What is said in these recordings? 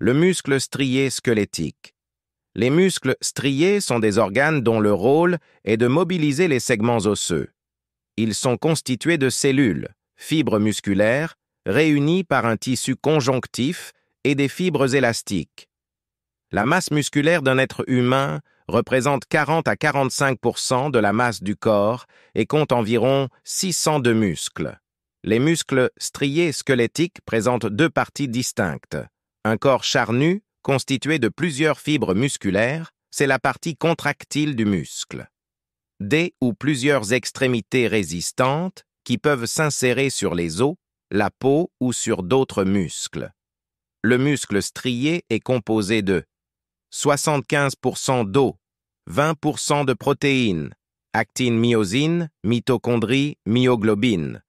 Le muscle strié squelettique. Les muscles striés sont des organes dont le rôle est de mobiliser les segments osseux. Ils sont constitués de cellules, fibres musculaires, réunies par un tissu conjonctif et des fibres élastiques. La masse musculaire d'un être humain représente 40 à 45% de la masse du corps et compte environ 600 de muscles. Les muscles striés squelettiques présentent deux parties distinctes. Un corps charnu, constitué de plusieurs fibres musculaires, c'est la partie contractile du muscle. Des ou plusieurs extrémités résistantes qui peuvent s'insérer sur les os, la peau ou sur d'autres muscles. Le muscle strié est composé de 75% d'eau, 20% de protéines, actine, myosine, mitochondries, myoglobine,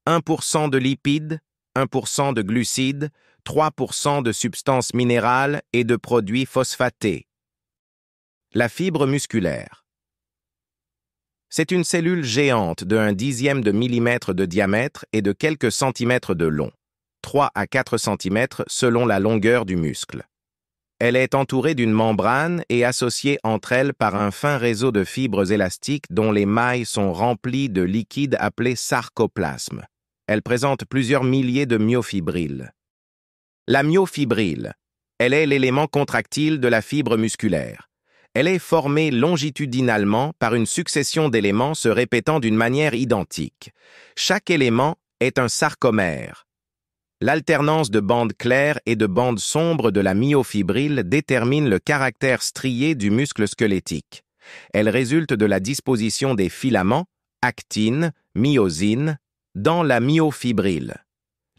1% de lipides, 1% de glucides, 3% de substances minérales et de produits phosphatés. La fibre musculaire. C'est une cellule géante de 1/10 de millimètre de diamètre et de quelques centimètres de long, 3 à 4 cm selon la longueur du muscle. Elle est entourée d'une membrane et associée entre elles par un fin réseau de fibres élastiques dont les mailles sont remplies de liquide appelé sarcoplasme. Elle présente plusieurs milliers de myofibrilles. La myofibrille, elle est l'élément contractile de la fibre musculaire. Elle est formée longitudinalement par une succession d'éléments se répétant d'une manière identique. Chaque élément est un sarcomère. L'alternance de bandes claires et de bandes sombres de la myofibrille détermine le caractère strié du muscle squelettique. Elle résulte de la disposition des filaments, actine, myosine, dans la myofibrille.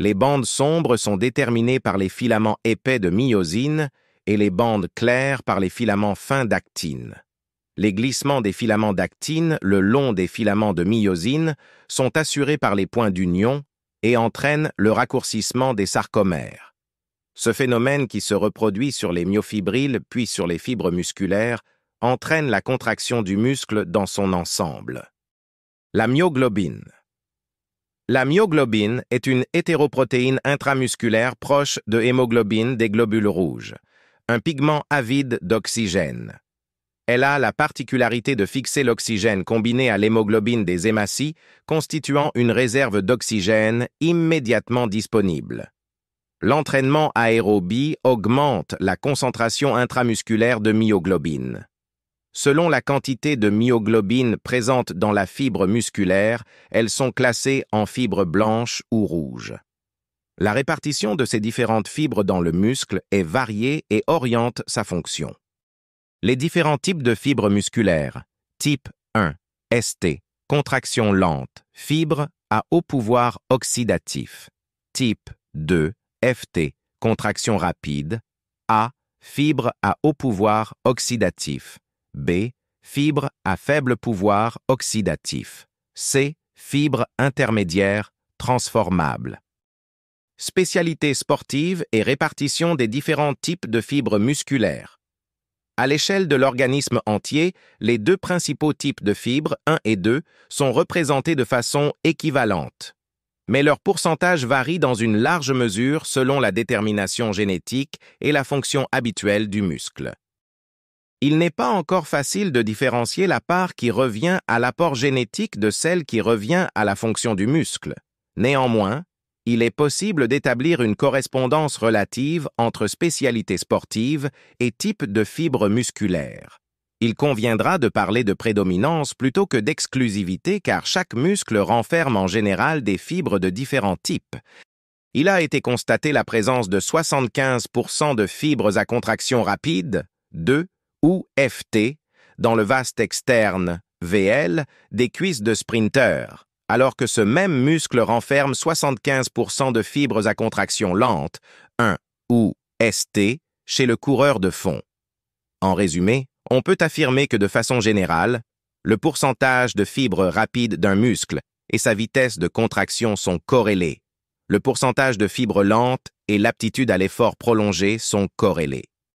Les bandes sombres sont déterminées par les filaments épais de myosine et les bandes claires par les filaments fins d'actine. Les glissements des filaments d'actine le long des filaments de myosine sont assurés par les points d'union et entraînent le raccourcissement des sarcomères. Ce phénomène qui se reproduit sur les myofibrilles puis sur les fibres musculaires entraîne la contraction du muscle dans son ensemble. La myoglobine. La myoglobine est une hétéroprotéine intramusculaire proche de hémoglobine des globules rouges, un pigment avide d'oxygène. Elle a la particularité de fixer l'oxygène combiné à l'hémoglobine des hématies, constituant une réserve d'oxygène immédiatement disponible. L'entraînement aérobie augmente la concentration intramusculaire de myoglobine. Selon la quantité de myoglobine présente dans la fibre musculaire, elles sont classées en fibres blanches ou rouges. La répartition de ces différentes fibres dans le muscle est variée et oriente sa fonction. Les différents types de fibres musculaires. Type 1, ST, contraction lente, fibre à haut pouvoir oxydatif. Type 2, FT, contraction rapide. A, fibre à haut pouvoir oxydatif. B, fibre à faible pouvoir oxydatif. C, fibre intermédiaire transformable. Spécialité sportive et répartition des différents types de fibres musculaires. À l'échelle de l'organisme entier, les deux principaux types de fibres, 1 et 2, sont représentés de façon équivalente. Mais leur pourcentage varie dans une large mesure selon la détermination génétique et la fonction habituelle du muscle. Il n'est pas encore facile de différencier la part qui revient à l'apport génétique de celle qui revient à la fonction du muscle. Néanmoins, il est possible d'établir une correspondance relative entre spécialité sportive et type de fibre musculaire. Il conviendra de parler de prédominance plutôt que d'exclusivité car chaque muscle renferme en général des fibres de différents types. Il a été constaté la présence de 75% de fibres à contraction rapide, 2 ou FT, dans le vaste externe, VL, des cuisses de sprinter, alors que ce même muscle renferme 75% de fibres à contraction lente, 1 ou ST, chez le coureur de fond. En résumé, on peut affirmer que de façon générale, le pourcentage de fibres rapides d'un muscle et sa vitesse de contraction sont corrélés. Le pourcentage de fibres lentes et l'aptitude à l'effort prolongé sont corrélés.